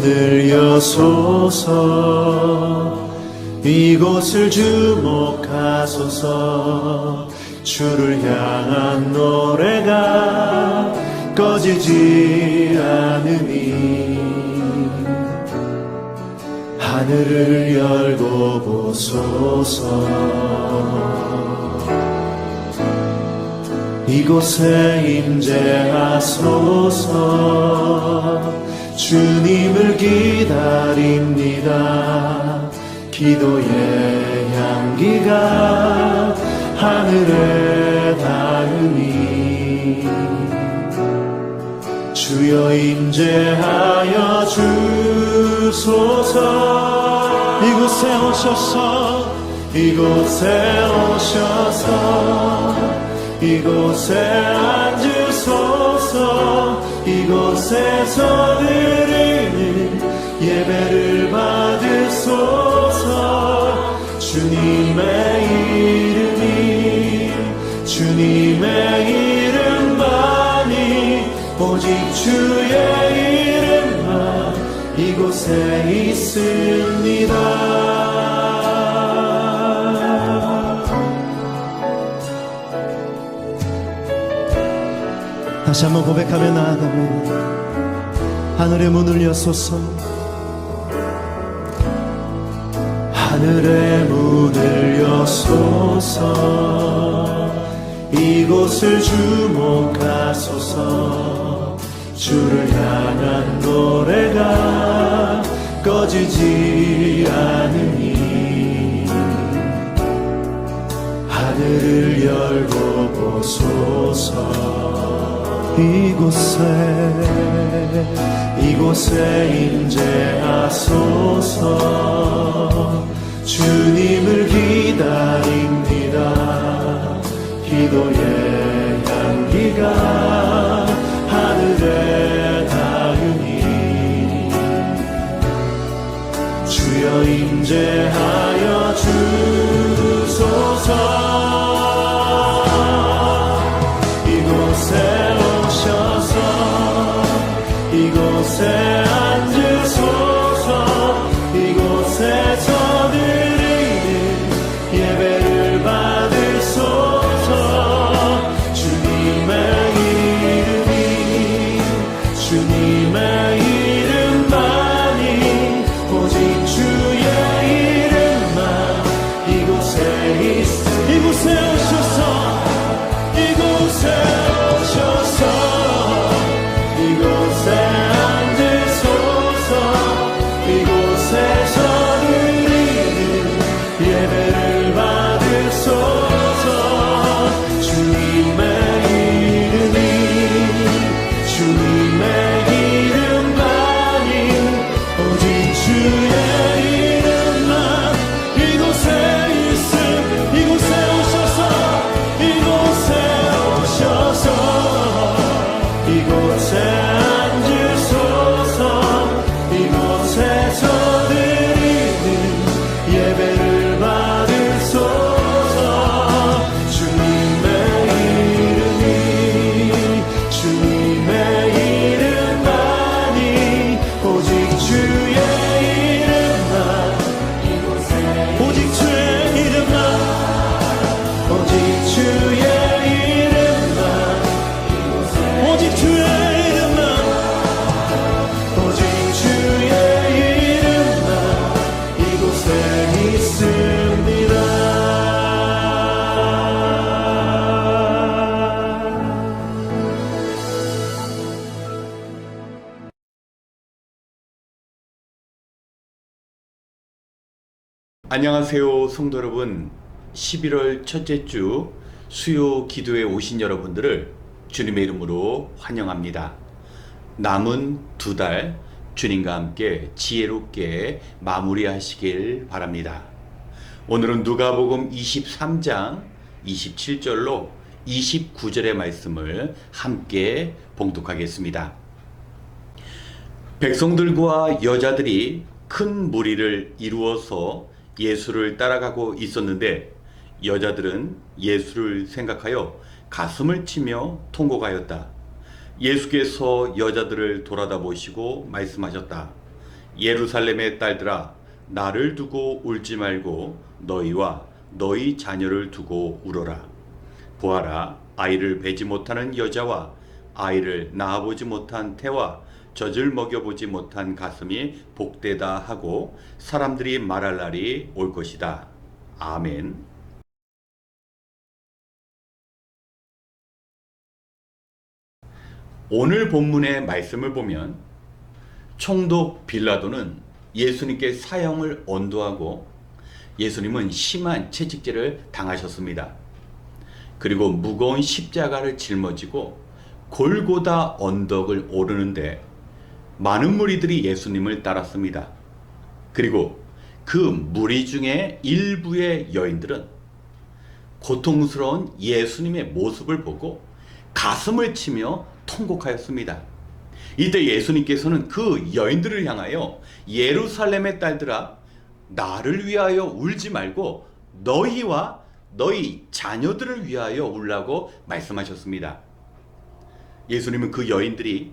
문을 여소서. 이곳을 주목하소서. 주를 향한 노래가 꺼지지 않으니 하늘을 열고 보소서. 이곳에 임재하소서. 주님을 기다립니다. 기도의 향기가 하늘에 닿으니 주여 임재하여 주소서. 이곳에 오셔서, 이곳에 오셔서, 이곳에 앉으소서. 이곳에서 드리는 예배를 받으소서. 주님의 이름이, 주님의 이름만이, 오직 주의 이름만 이곳에 있습니다. 다시 한번 고백하며 나아가면 하늘의 문을 여소서. 하늘의 문을 여소서. 이곳을 주목하소서. 주를 향한 노래가 꺼지지 않으니 하늘을 열고 보소서. 이곳에 임재하소서. 주님을 기다립니다. 기도의 향기가 하늘에 닿으니 주여 임재하여 주소서. 이곳에 오셔서 이곳에 앉으소서. 이곳에서 드리는 예배를 받으소서. 주님의 이름이, 주님의 이름만이, 오직 주의 이름만 이곳에 이곳에 오셔서, 이곳에 오셔서, 이곳에 앉으소서. 이곳에서 드리는 예배를 받으소서. 주님의 이름이, 주님의 이름만이, 오직 주의 이름만 이곳에 있음. 이곳에 오셔서, 이곳에 오셔서, 이곳에 앉으소서. 이곳에서 드리는 예배를 받으소서. 주님의 이름이, 주님의 이름만이, 오직 주의 이름만 오직 주의 이름만, 오직 주의 이름만, 오직 주의 이름만, 오직 주의 이름만 이곳에 있습니다. 안녕하세요 성도 여러분. 11월 첫째 주 수요 기도에 오신 여러분들을 주님의 이름으로 환영합니다. 남은 2달 주님과 함께 지혜롭게 마무리하시길 바랍니다. 오늘은 누가복음 23장 27절로 29절의 말씀을 함께 봉독하겠습니다. 백성들과 여자들이 큰 무리를 이루어서 예수를 따라가고 있었는데 여자들은 예수를 생각하여 가슴을 치며 통곡하였다. 예수께서 여자들을 돌아다 보시고 말씀하셨다. 예루살렘의 딸들아 나를 두고 울지 말고 너희와 너희 자녀를 두고 울어라. 보아라, 아이를 베지 못하는 여자와 아이를 낳아보지 못한 태와 젖을 먹여보지 못한 가슴이 복되다 하고 사람들이 말할 날이 올 것이다. 아멘. 오늘 본문의 말씀을 보면 총독 빌라도는 예수님께 사형을 언도하고 예수님은 심한 채찍질을 당하셨습니다. 그리고 무거운 십자가를 짊어지고 골고다 언덕을 오르는데 많은 무리들이 예수님을 따랐습니다. 그리고 그 무리 중에 일부의 여인들은 고통스러운 예수님의 모습을 보고 가슴을 치며 통곡하였습니다. 이때 예수님께서는 그 여인들을 향하여 예루살렘의 딸들아 나를 위하여 울지 말고 너희와 너희 자녀들을 위하여 울라고 말씀하셨습니다. 예수님은 그 여인들이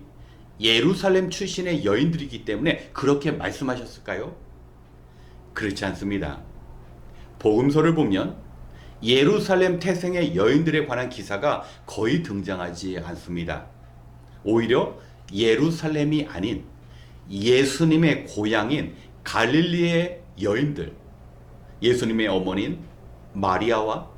예루살렘 출신의 여인들이기 때문에 그렇게 말씀하셨을까요? 그렇지 않습니다. 복음서를 보면 예루살렘 태생의 여인들에 관한 기사가 거의 등장하지 않습니다. 오히려 예루살렘이 아닌 예수님의 고향인 갈릴리의 여인들, 예수님의 어머니인 마리아와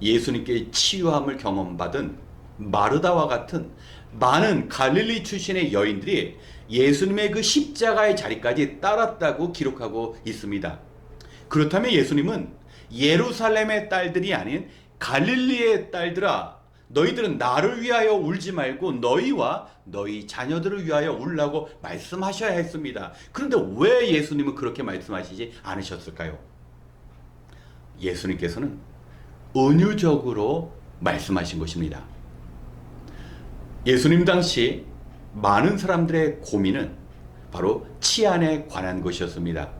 예수님께 치유함을 경험받은 마르다와 같은 많은 갈릴리 출신의 여인들이 예수님의 그 십자가의 자리까지 따랐다고 기록하고 있습니다. 그렇다면 예수님은 예루살렘의 딸들이 아닌 갈릴리의 딸들아 너희들은 나를 위하여 울지 말고 너희와 너희 자녀들을 위하여 울라고 말씀하셔야 했습니다. 그런데 왜 예수님은 그렇게 말씀하시지 않으셨을까요? 예수님께서는 은유적으로 말씀하신 것입니다. 예수님 당시 많은 사람들의 고민은 바로 치안에 관한 것이었습니다.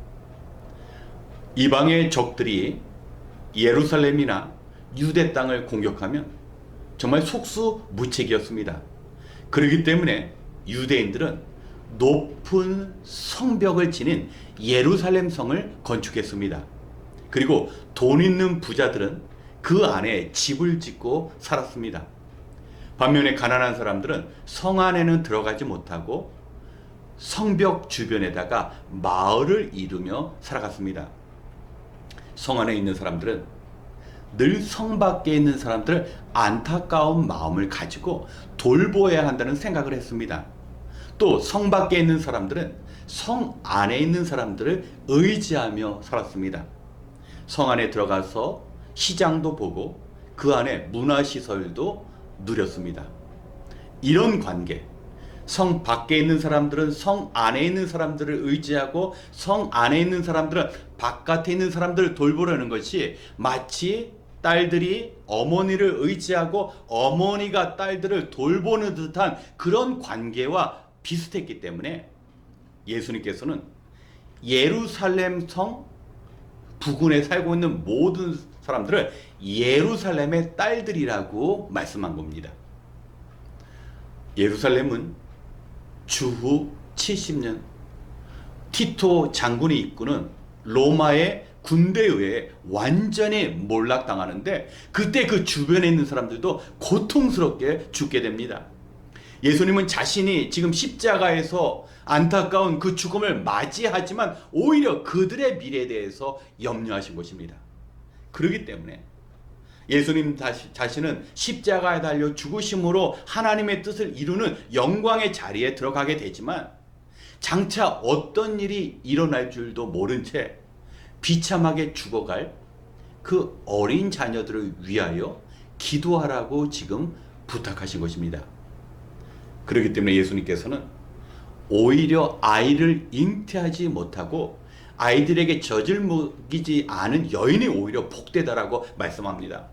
이방의 적들이 예루살렘이나 유대 땅을 공격하면 정말 속수무책이었습니다. 그렇기 때문에 유대인들은 높은 성벽을 지닌 예루살렘 성을 건축했습니다. 그리고 돈 있는 부자들은 그 안에 집을 짓고 살았습니다. 반면에 가난한 사람들은 성 안에는 들어가지 못하고 성벽 주변에다가 마을을 이루며 살아갔습니다. 성 안에 있는 사람들은 늘 성 밖에 있는 사람들을 안타까운 마음을 가지고 돌보아야 한다는 생각을 했습니다. 또 성 밖에 있는 사람들은 성 안에 있는 사람들을 의지하며 살았습니다. 성 안에 들어가서 시장도 보고 그 안에 문화시설도 누렸습니다. 이런 관계, 성 밖에 있는 사람들은 성 안에 있는 사람들을 의지하고 성 안에 있는 사람들은 바깥에 있는 사람들을 돌보려는 것이 마치 딸들이 어머니를 의지하고 어머니가 딸들을 돌보는 듯한 그런 관계와 비슷했기 때문에 예수님께서는 예루살렘 성 부근에 살고 있는 모든 사람들을 예루살렘의 딸들이라고 말씀한 겁니다. 예루살렘은 주후 70년 티토 장군이 이끄는 로마의 군대에 의해 완전히 몰락당하는데 그때 그 주변에 있는 사람들도 고통스럽게 죽게 됩니다. 예수님은 자신이 지금 십자가에서 안타까운 그 죽음을 맞이하지만 오히려 그들의 미래에 대해서 염려하신 것입니다. 그렇기 때문에 예수님 자신은 십자가에 달려 죽으심으로 하나님의 뜻을 이루는 영광의 자리에 들어가게 되지만 장차 어떤 일이 일어날 줄도 모른 채 비참하게 죽어갈 그 어린 자녀들을 위하여 기도하라고 지금 부탁하신 것입니다. 그렇기 때문에 예수님께서는 오히려 아이를 잉태하지 못하고 아이들에게 젖을 먹이지 않은 여인이 오히려 복되다라고 말씀합니다.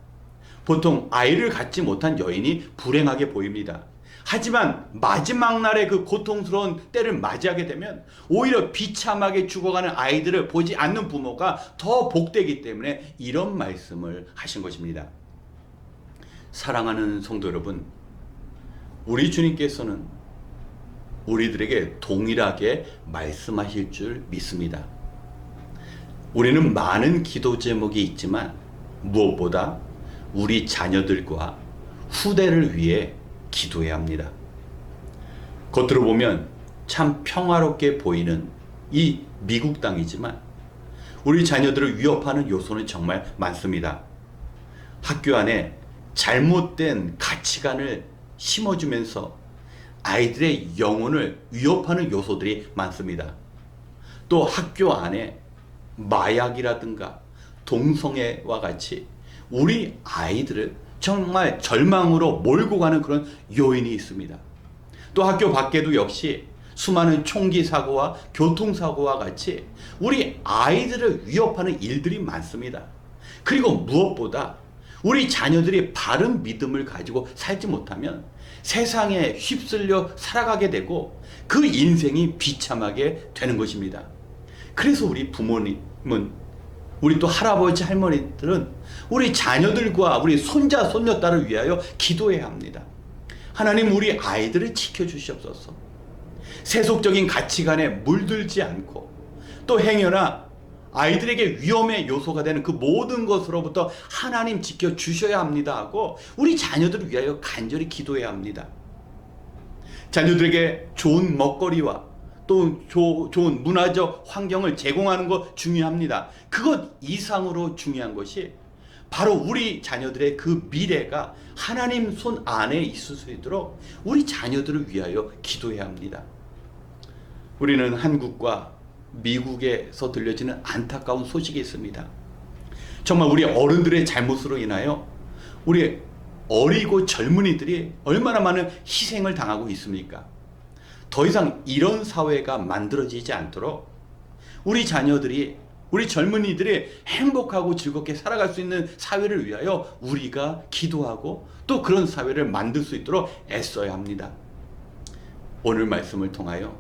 보통 아이를 갖지 못한 여인이 불행하게 보입니다. 하지만 마지막 날의 그 고통스러운 때를 맞이하게 되면 오히려 비참하게 죽어가는 아이들을 보지 않는 부모가 더 복되기 때문에 이런 말씀을 하신 것입니다. 사랑하는 성도 여러분, 우리 주님께서는 우리들에게 동일하게 말씀하실 줄 믿습니다. 우리는 많은 기도 제목이 있지만 무엇보다 우리 자녀들과 후대를 위해 기도해야 합니다. 겉으로 보면 참 평화롭게 보이는 이 미국 땅이지만 우리 자녀들을 위협하는 요소는 정말 많습니다. 학교 안에 잘못된 가치관을 심어주면서 아이들의 영혼을 위협하는 요소들이 많습니다. 또 학교 안에 마약이라든가 동성애와 같이 우리 아이들을 정말 절망으로 몰고 가는 그런 요인이 있습니다. 또 학교 밖에도 역시 수많은 총기 사고와 교통사고와 같이 우리 아이들을 위협하는 일들이 많습니다. 그리고 무엇보다 우리 자녀들이 바른 믿음을 가지고 살지 못하면 세상에 휩쓸려 살아가게 되고 그 인생이 비참하게 되는 것입니다. 그래서 우리 부모님은, 우리 또 할아버지 할머니들은 우리 자녀들과 우리 손자 손녀딸을 위하여 기도해야 합니다. 하나님, 우리 아이들을 지켜주시옵소서. 세속적인 가치관에 물들지 않고 또 행여나 아이들에게 위험의 요소가 되는 그 모든 것으로부터 하나님 지켜주셔야 합니다 하고 우리 자녀들을 위하여 간절히 기도해야 합니다. 자녀들에게 좋은 먹거리와 또 좋은 문화적 환경을 제공하는 것 중요합니다. 그것 이상으로 중요한 것이 바로 우리 자녀들의 그 미래가 하나님 손 안에 있을 수 있도록 우리 자녀들을 위하여 기도해야 합니다. 우리는 한국과 미국에서 들려지는 안타까운 소식이 있습니다. 정말 우리 어른들의 잘못으로 인하여 우리 어리고 젊은이들이 얼마나 많은 희생을 당하고 있습니까? 더 이상 이런 사회가 만들어지지 않도록 우리 자녀들이, 우리 젊은이들이 행복하고 즐겁게 살아갈 수 있는 사회를 위하여 우리가 기도하고 또 그런 사회를 만들 수 있도록 애써야 합니다. 오늘 말씀을 통하여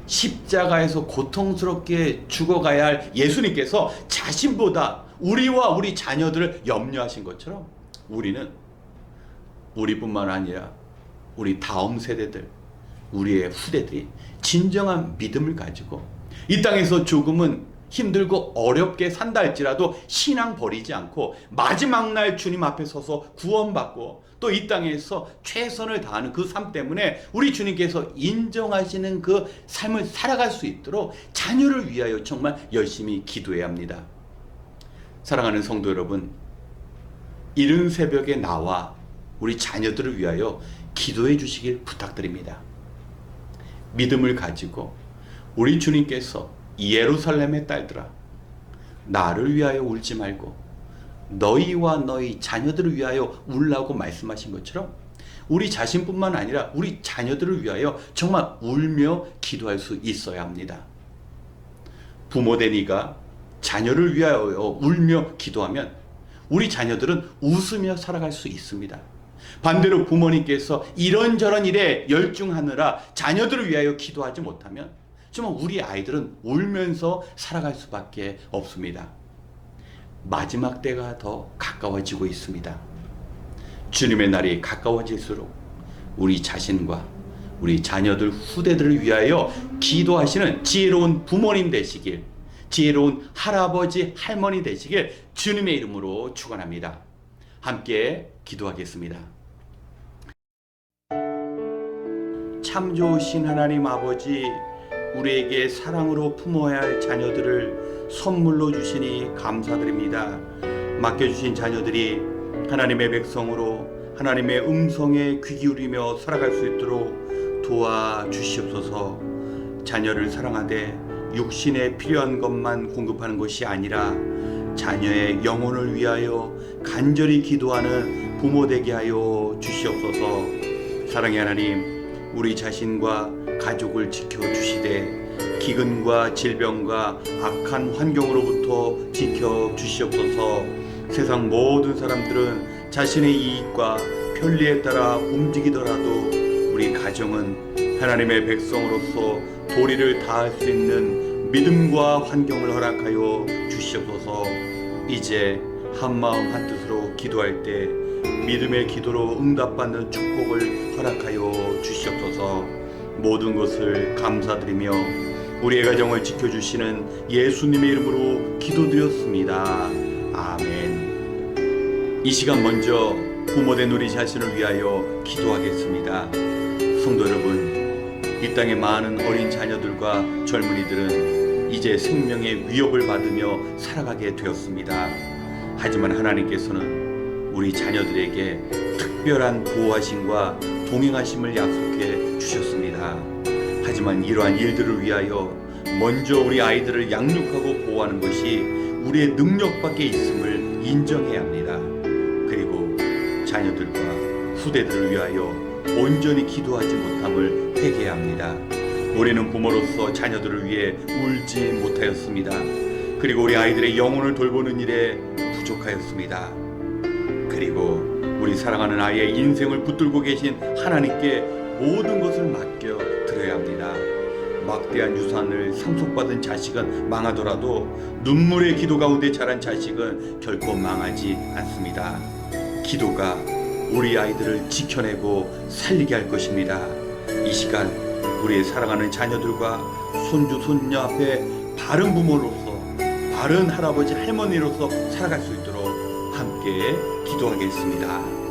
십자가에서 고통스럽게 죽어가야 할 예수님께서 자신보다 우리와 우리 자녀들을 염려하신 것처럼 우리는 우리뿐만 아니라 우리 다음 세대들, 우리의 후대들이 진정한 믿음을 가지고 이 땅에서 조금은 힘들고 어렵게 산다 할지라도 신앙 버리지 않고 마지막 날 주님 앞에 서서 구원받고 또 이 땅에서 최선을 다하는 그 삶 때문에 우리 주님께서 인정하시는 그 삶을 살아갈 수 있도록 자녀를 위하여 정말 열심히 기도해야 합니다. 사랑하는 성도 여러분, 이른 새벽에 나와 우리 자녀들을 위하여 기도해 주시길 부탁드립니다. 믿음을 가지고 우리 주님께서 예루살렘의 딸들아, 나를 위하여 울지 말고 너희와 너희 자녀들을 위하여 울라고 말씀하신 것처럼 우리 자신뿐만 아니라 우리 자녀들을 위하여 정말 울며 기도할 수 있어야 합니다. 부모된 이가 자녀를 위하여 울며 기도하면 우리 자녀들은 웃으며 살아갈 수 있습니다. 반대로 부모님께서 이런저런 일에 열중하느라 자녀들을 위하여 기도하지 못하면 정말 우리 아이들은 울면서 살아갈 수밖에 없습니다. 마지막 때가 더 가까워지고 있습니다. 주님의 날이 가까워질수록 우리 자신과 우리 자녀들 후대들을 위하여 기도하시는 지혜로운 부모님 되시길, 지혜로운 할아버지 할머니 되시길 주님의 이름으로 축원합니다. 함께 기도하겠습니다. 참 좋으신 하나님 아버지, 우리에게 사랑으로 품어야 할 자녀들을 선물로 주시니 감사드립니다. 맡겨주신 자녀들이 하나님의 백성으로 하나님의 음성에 귀 기울이며 살아갈 수 있도록 도와주시옵소서. 자녀를 사랑하되 육신에 필요한 것만 공급하는 것이 아니라 자녀의 영혼을 위하여 간절히 기도하는 부모 되게 하여 주시옵소서. 사랑의 하나님, 우리 자신과 가족을 지켜주시되 기근과 질병과 악한 환경으로부터 지켜주시옵소서. 세상 모든 사람들은 자신의 이익과 편리에 따라 움직이더라도 우리 가정은 하나님의 백성으로서 도리를 다할 수 있는 믿음과 환경을 허락하여 주시옵소서. 이제 한마음 한뜻으로 기도할 때 믿음의 기도로 응답받는 축복을 허락하여 주시옵소서. 모든 것을 감사드리며 우리의 가정을 지켜주시는 예수님의 이름으로 기도드렸습니다. 아멘. 이 시간 먼저 부모된 우리 자신을 위하여 기도하겠습니다. 성도 여러분, 이 땅의 많은 어린 자녀들과 젊은이들은 이제 생명의 위협을 받으며 살아가게 되었습니다. 하지만 하나님께서는 우리 자녀들에게 특별한 보호하심과 동행하심을 약속해 주셨습니다. 하지만 이러한 일들을 위하여 먼저 우리 아이들을 양육하고 보호하는 것이 우리의 능력 밖에 있음을 인정해야 합니다. 그리고 자녀들과 후대들을 위하여 온전히 기도하지 못함을 회개해야 합니다. 우리는 부모로서 자녀들을 위해 울지 못하였습니다. 그리고 우리 아이들의 영혼을 돌보는 일에 부족하였습니다. 그리고 우리 사랑하는 아이의 인생을 붙들고 계신 하나님께 모든 것을 맡겨 드려야 합니다. 막대한 유산을 상속받은 자식은 망하더라도 눈물의 기도 가운데 자란 자식은 결코 망하지 않습니다. 기도가 우리 아이들을 지켜내고 살리게 할 것입니다. 이 시간 우리의 사랑하는 자녀들과 손주 손녀 앞에 바른 부모로서, 바른 할아버지 할머니로서 살아갈 수 있도록 함께 기도하겠습니다.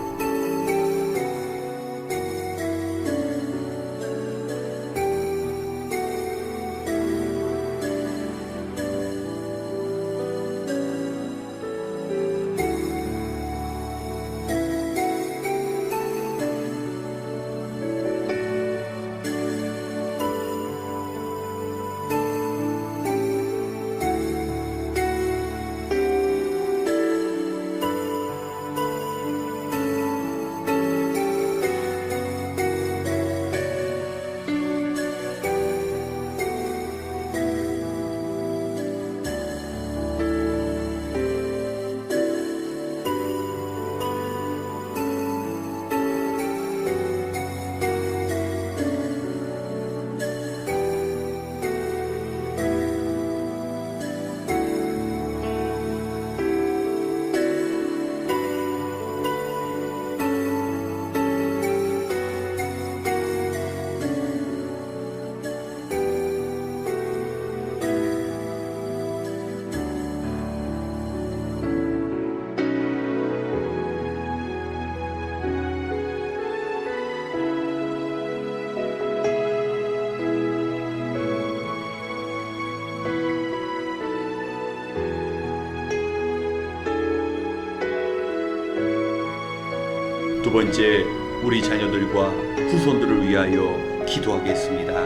두 번째, 우리 자녀들과 후손들을 위하여 기도하겠습니다.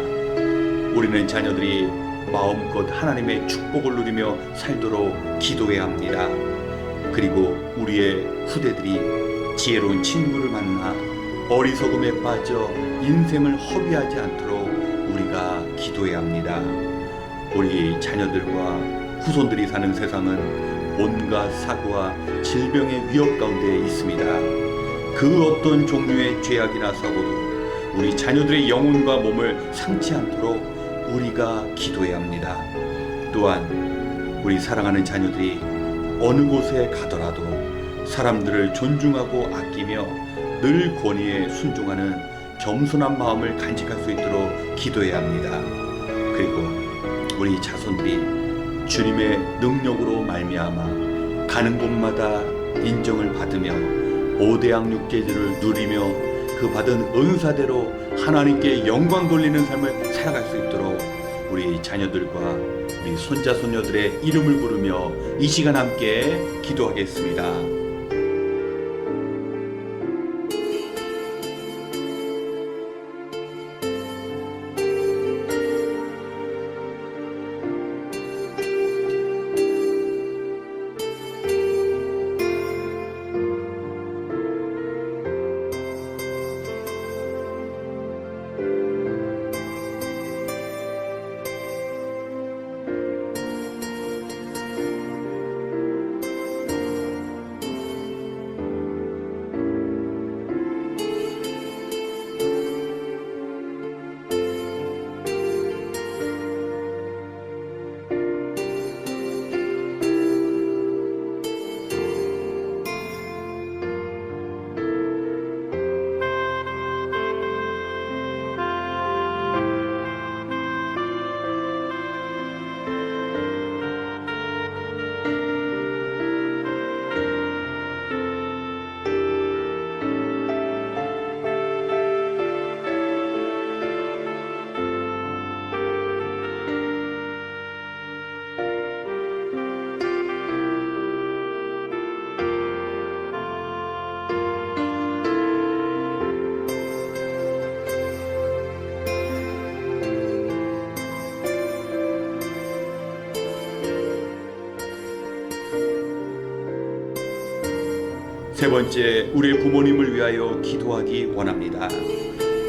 우리는 자녀들이 마음껏 하나님의 축복을 누리며 살도록 기도해야 합니다. 그리고 우리의 후대들이 지혜로운 친구를 만나 어리석음에 빠져 인생을 허비하지 않도록 우리가 기도해야 합니다. 우리 자녀들과 후손들이 사는 세상은 온갖 사고와 질병의 위협 가운데 있습니다. 그 어떤 종류의 죄악이나 사고도 우리 자녀들의 영혼과 몸을 상치 않도록 우리가 기도해야 합니다. 또한 우리 사랑하는 자녀들이 어느 곳에 가더라도 사람들을 존중하고 아끼며 늘 권위에 순종하는 겸손한 마음을 간직할 수 있도록 기도해야 합니다. 그리고 우리 자손들이 주님의 능력으로 말미암아 가는 곳마다 인정을 받으며 오대양 육제를 누리며 그 받은 은사대로 하나님께 영광 돌리는 삶을 살아갈 수 있도록 우리 자녀들과 우리 손자 손녀들의 이름을 부르며 이 시간 함께 기도하겠습니다. 세 번째, 우리 부모님을 위하여 기도하기 원합니다.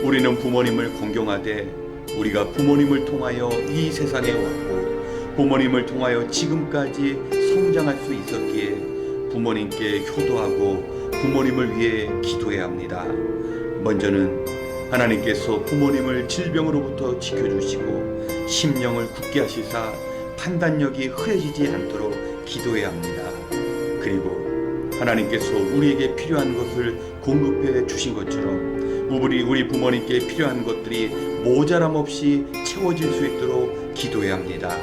우리는 부모님을 공경하되 우리가 부모님을 통하여 이 세상에 왔고 부모님을 통하여 지금까지 성장할 수 있었기에 부모님께 효도하고 부모님을 위해 기도해야 합니다. 먼저는 하나님께서 부모님을 질병으로부터 지켜주시고 심령을 굳게 하시사 판단력이 흐려지지 않도록 기도해야 합니다. 그리고 하나님께서 우리에게 필요한 것을 공급해 주신 것처럼 우리 부모님께 필요한 것들이 모자람 없이 채워질 수 있도록 기도해야 합니다.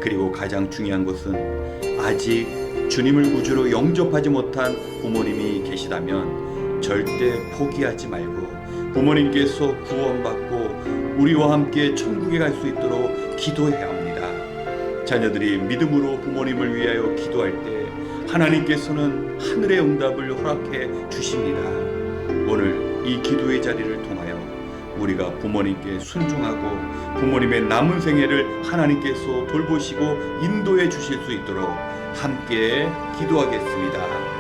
그리고 가장 중요한 것은 아직 주님을 구주로 영접하지 못한 부모님이 계시다면 절대 포기하지 말고 부모님께서 구원받고 우리와 함께 천국에 갈 수 있도록 기도해야 합니다. 자녀들이 믿음으로 부모님을 위하여 기도할 때 하나님께서는 하늘의 응답을 허락해 주십니다. 오늘 이 기도의 자리를 통하여 우리가 부모님께 순종하고 부모님의 남은 생애를 하나님께서 돌보시고 인도해 주실 수 있도록 함께 기도하겠습니다.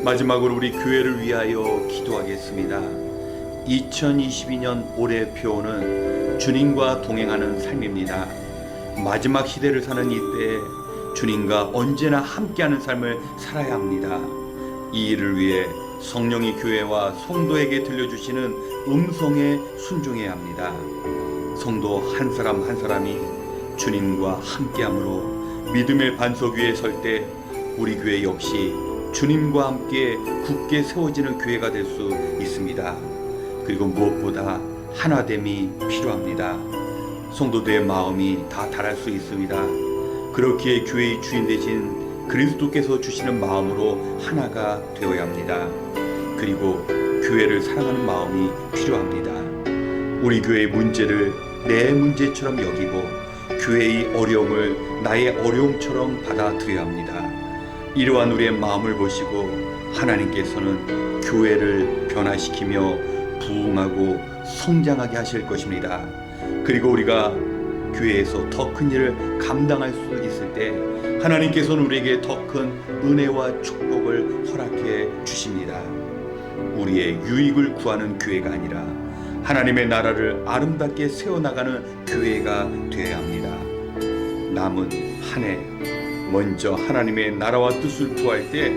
마지막으로 우리 교회를 위하여 기도하겠습니다. 2022년 올해 표어는 주님과 동행하는 삶입니다. 마지막 시대를 사는 이때에 주님과 언제나 함께하는 삶을 살아야 합니다. 이 일을 위해 성령이 교회와 성도에게 들려주시는 음성에 순종해야 합니다. 성도 한 사람 한 사람이 주님과 함께함으로 믿음의 반석 위에 설 때 우리 교회 역시 주님과 함께 굳게 세워지는 교회가 될 수 있습니다. 그리고 무엇보다 하나됨이 필요합니다. 성도들의 마음이 다 달할 수 있습니다. 그렇기에 교회의 주인 되신 그리스도께서 주시는 마음으로 하나가 되어야 합니다. 그리고 교회를 사랑하는 마음이 필요합니다. 우리 교회의 문제를 내 문제처럼 여기고 교회의 어려움을 나의 어려움처럼 받아들여야 합니다. 이러한 우리의 마음을 보시고 하나님께서는 교회를 변화시키며 부흥하고 성장하게 하실 것입니다. 그리고 우리가 교회에서 더 큰 일을 감당할 수 있을 때 하나님께서는 우리에게 더 큰 은혜와 축복을 허락해 주십니다. 우리의 유익을 구하는 교회가 아니라 하나님의 나라를 아름답게 세워나가는 교회가 되어야 합니다. 남은 한 해 먼저 하나님의 나라와 뜻을 구할 때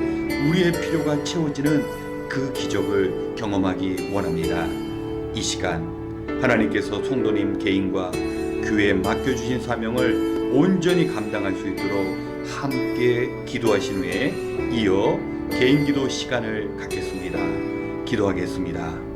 우리의 필요가 채워지는 그 기적을 경험하기 원합니다. 이 시간 하나님께서 성도님 개인과 교회에 맡겨주신 사명을 온전히 감당할 수 있도록 함께 기도하신 후에 이어 개인 기도 시간을 갖겠습니다. 기도하겠습니다.